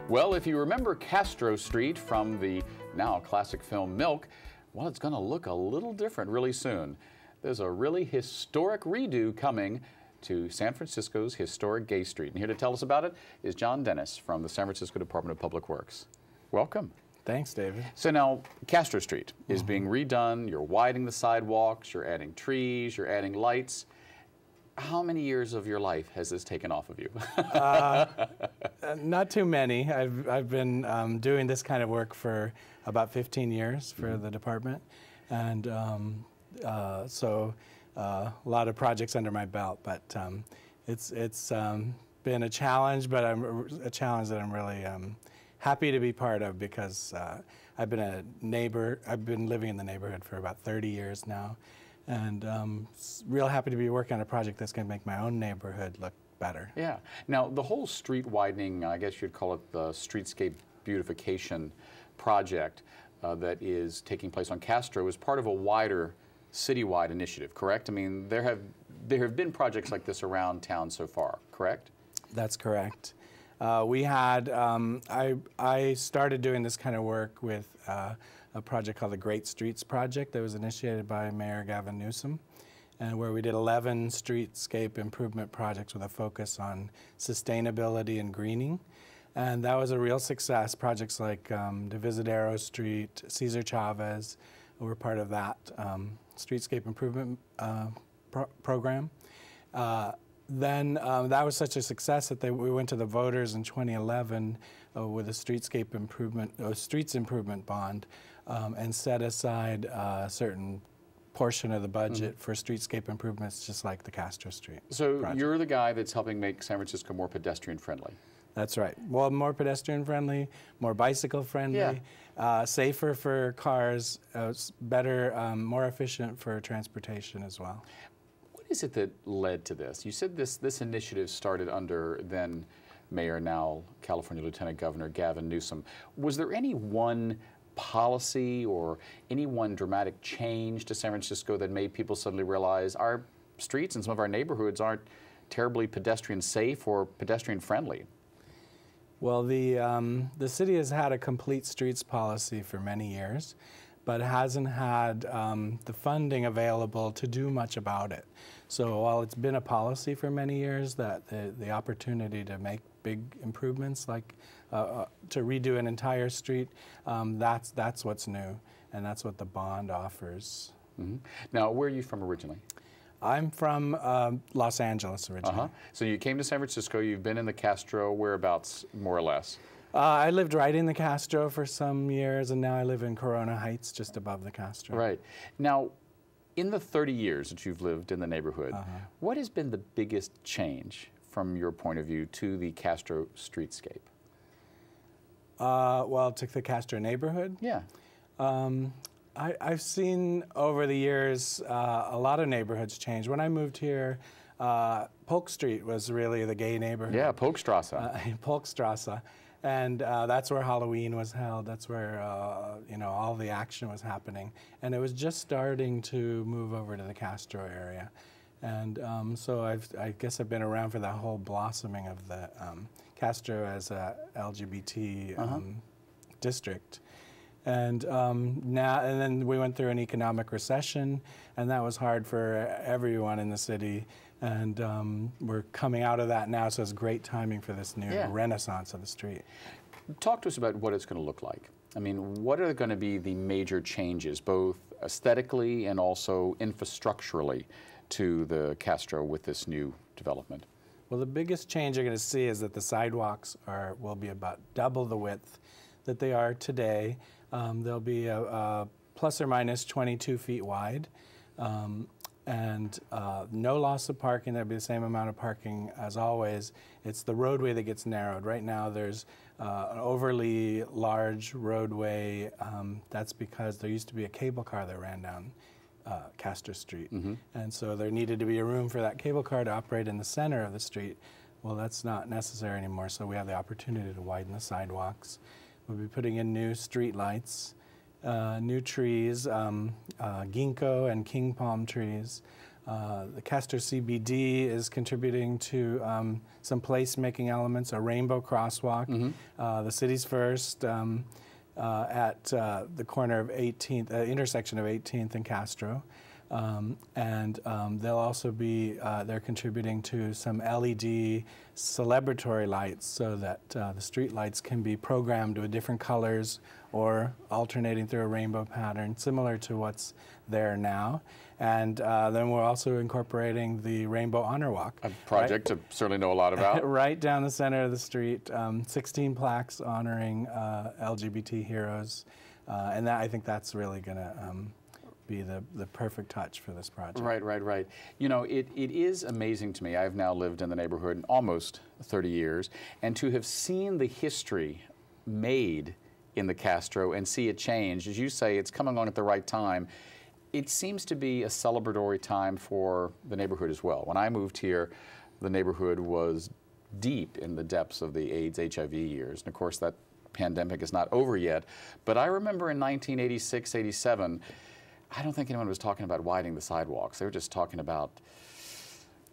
Well, if you remember Castro Street from the now classic film Milk, well, it's going to look a little different really soon. There's a really historic redo coming to San Francisco's historic Gay Street. And here to tell us about it is John Dennis from the San Francisco Department of Public Works. Welcome. Thanks, David. So now, Castro Street is being redone. You're widening the sidewalks, you're adding trees, you're adding lights. How many years of your life has this taken off of you? Not too many. I've been doing this kind of work for about 15 years for the department, and so a lot of projects under my belt. But it's been a challenge, but a challenge that I'm really happy to be part of, because I've been a neighbor. I've been living in the neighborhood for about 30 years now. And real happy to be working on a project that's going to make my own neighborhood look better. Yeah. Now, the whole street widening, I guess you'd call it the streetscape beautification project that is taking place on Castro, is part of a wider citywide initiative, correct? I mean, there have been projects like this around town so far, correct? That's correct. We had, I started doing this kind of work with a project called the Great Streets Project that was initiated by Mayor Gavin Newsom, and where we did 11 streetscape improvement projects with a focus on sustainability and greening. And that was a real success. Projects like Divisadero Street, Cesar Chavez were part of that streetscape improvement program. Then that was such a success that we went to the voters in 2011 with a streetscape improvement, streets improvement bond, and set aside a certain portion of the budget for streetscape improvements, just like the Castro Street. So project. You're the guy that's helping make San Francisco more pedestrian friendly. That's right. Well, more pedestrian friendly, more bicycle friendly, safer for cars, better, more efficient for transportation as well. What is it that led to this? You said this initiative started under then Mayor, now California Lieutenant Governor Gavin Newsom. Was there any one policy or any one dramatic change to San Francisco that made people suddenly realize our streets and some of our neighborhoods aren't terribly pedestrian safe or pedestrian friendly? Well, the city has had a complete streets policy for many years, but hasn't had the funding available to do much about it. So while it's been a policy for many years, that the opportunity to make big improvements, like to redo an entire street, that's what's new, and that's what the bond offers. Now, where are you from originally? I'm from Los Angeles originally. So you came to San Francisco, you've been in the Castro, whereabouts, more or less? I lived right in the Castro for some years, and now I live in Corona Heights, just above the Castro. Right. Now, in the 30 years that you've lived in the neighborhood, what has been the biggest change from your point of view to the Castro streetscape? Well, to the Castro neighborhood? Yeah. I've seen over the years a lot of neighborhoods change. When I moved here, Polk Street was really the gay neighborhood. Yeah, Polkstrasse. Polkstrasse. And that's where Halloween was held. That's where you know, all the action was happening. And it was just starting to move over to the Castro area. And so I guess I've been around for that whole blossoming of the Castro as a LGBT district. And and then we went through an economic recession, and that was hard for everyone in the city. And we're coming out of that now, so it's great timing for this new renaissance of the street. Talk to us about what it's going to look like. I mean, what are going to be the major changes, both aesthetically and also infrastructurally, to the Castro with this new development? Well, the biggest change you're going to see is that the sidewalks will be about double the width that they are today. They'll be plus or minus 22 feet wide. And no loss of parking. There'll be the same amount of parking as always. It's the roadway that gets narrowed. Right now there's an overly large roadway. That's because there used to be a cable car that ran down Castro Street. And so there needed to be a room for that cable car to operate in the center of the street. Well, that's not necessary anymore, so we have the opportunity to widen the sidewalks. We'll be putting in new street lights. New trees, ginkgo and king palm trees, The Castro CBD is contributing to some place-making elements, a rainbow crosswalk. The city's first at the corner of 18th, intersection of 18th and Castro. They'll also be, they're contributing to some LED celebratory lights so that the street lights can be programmed with different colors or alternating through a rainbow pattern, similar to what's there now. And then we're also incorporating the Rainbow Honor Walk. A project to certainly know a lot about. Right down the center of the street, 16 plaques honoring LGBT heroes. And that, I think that's really going to be the perfect touch for this project. Right. You know, it is amazing to me. I've now lived in the neighborhood almost 30 years, and to have seen the history made in the Castro and see it change, as you say, it's coming on at the right time. It seems to be a celebratory time for the neighborhood as well. When I moved here, the neighborhood was deep in the depths of the AIDS, HIV years. And of course, that pandemic is not over yet. But I remember in 1986, 87, I don't think anyone was talking about widening the sidewalks. They were just talking about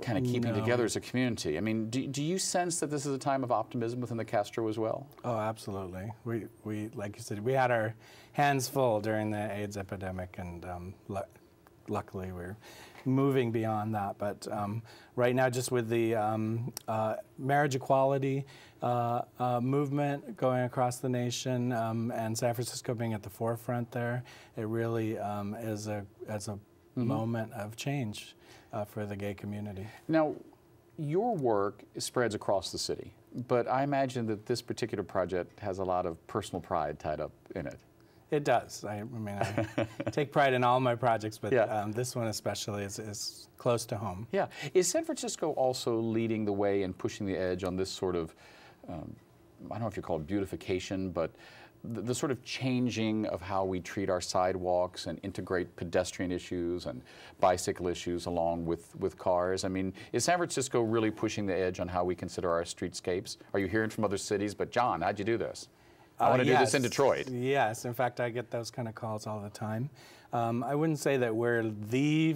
kind of keeping together as a community. I mean, do you sense that this is a time of optimism within the Castro as well? Oh, absolutely. We like you said, we had our hands full during the AIDS epidemic, and luckily we're moving beyond that. But right now, just with the marriage equality movement going across the nation, and San Francisco being at the forefront there, it really is a moment of change for the gay community. Now, your work spreads across the city, but I imagine that this particular project has a lot of personal pride tied up in it. It does. I mean, I take pride in all my projects, but this one especially is close to home. Yeah. Is San Francisco also leading the way and pushing the edge on this sort of, I don't know if you call it beautification, but the sort of changing of how we treat our sidewalks and integrate pedestrian issues and bicycle issues along with cars? I mean, is San Francisco really pushing the edge on how we consider our streetscapes? Are you hearing from other cities, but John, how'd you do this? I want to do this in Detroit. Yes, in fact, I get those kind of calls all the time. I wouldn't say that we're the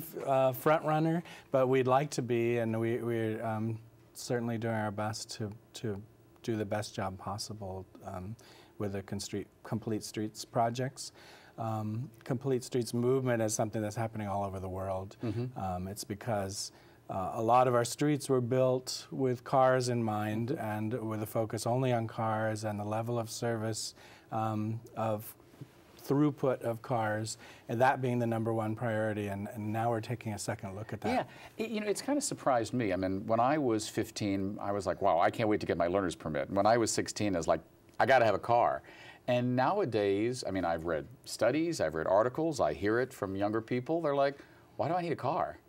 front runner, but we'd like to be, and we're certainly doing our best to do the best job possible with the Complete Streets projects. Complete Streets movement is something that's happening all over the world. It's because a lot of our streets were built with cars in mind and with a focus only on cars and the level of service of throughput of cars, and that being the #1 priority, and now we're taking a second look at that. Yeah, you know, it's kind of surprised me. I mean, when I was 15, I was like, wow, I can't wait to get my learner's permit. When I was 16, I was like, I got to have a car. And nowadays, I mean, I've read studies, I've read articles, I hear it from younger people. They're like, why do I need a car?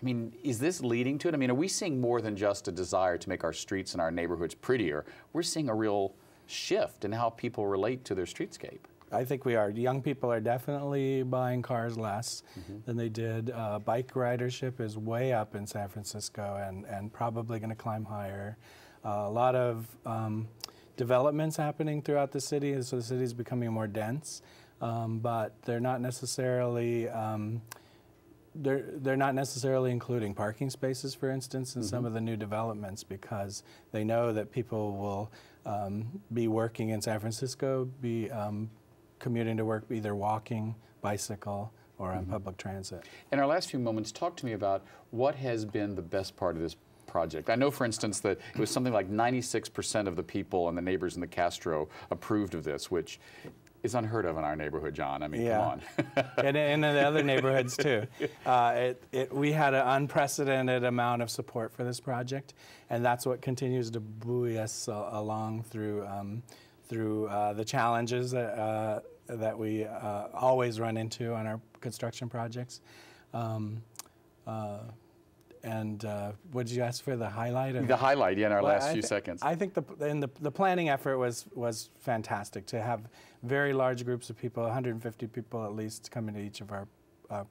I mean, is this leading to it? I mean, are we seeing more than just a desire to make our streets and our neighborhoods prettier? We're seeing a real shift in how people relate to their streetscape. I think we are. Young people are definitely buying cars less than they did. Bike ridership is way up in San Francisco and probably going to climb higher. A lot of developments happening throughout the city, so the city is becoming more dense, but they're not necessarily they're not necessarily including parking spaces, for instance, in some of the new developments, because they know that people will be working in San Francisco, be commuting to work, either walking, bicycle, or on public transit. In our last few moments, talk to me about what has been the best part of this project. I know, for instance, that it was something like 96% of the people and the neighbors in the Castro approved of this, which is unheard of in our neighborhood, John. I mean, come on. And in the other neighborhoods, too. We had an unprecedented amount of support for this project, and that's what continues to buoy us along through the challenges that we always run into on our construction projects. What did you ask for, the highlight? The highlight, yeah, in our last few seconds. I think the planning effort was fantastic, to have very large groups of people, 150 people at least, coming to each of our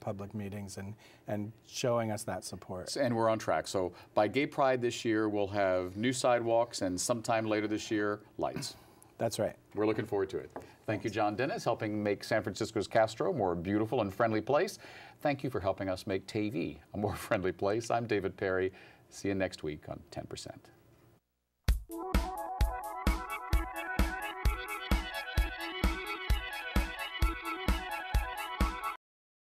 public meetings and showing us that support. And we're on track. So by Gay Pride this year, we'll have new sidewalks, and sometime later this year, lights. That's right. We're looking forward to it. Thank you, John Dennis, helping make San Francisco's Castro a more beautiful and friendly place. Thank you for helping us make TV a more friendly place. I'm David Perry. See you next week on 10%.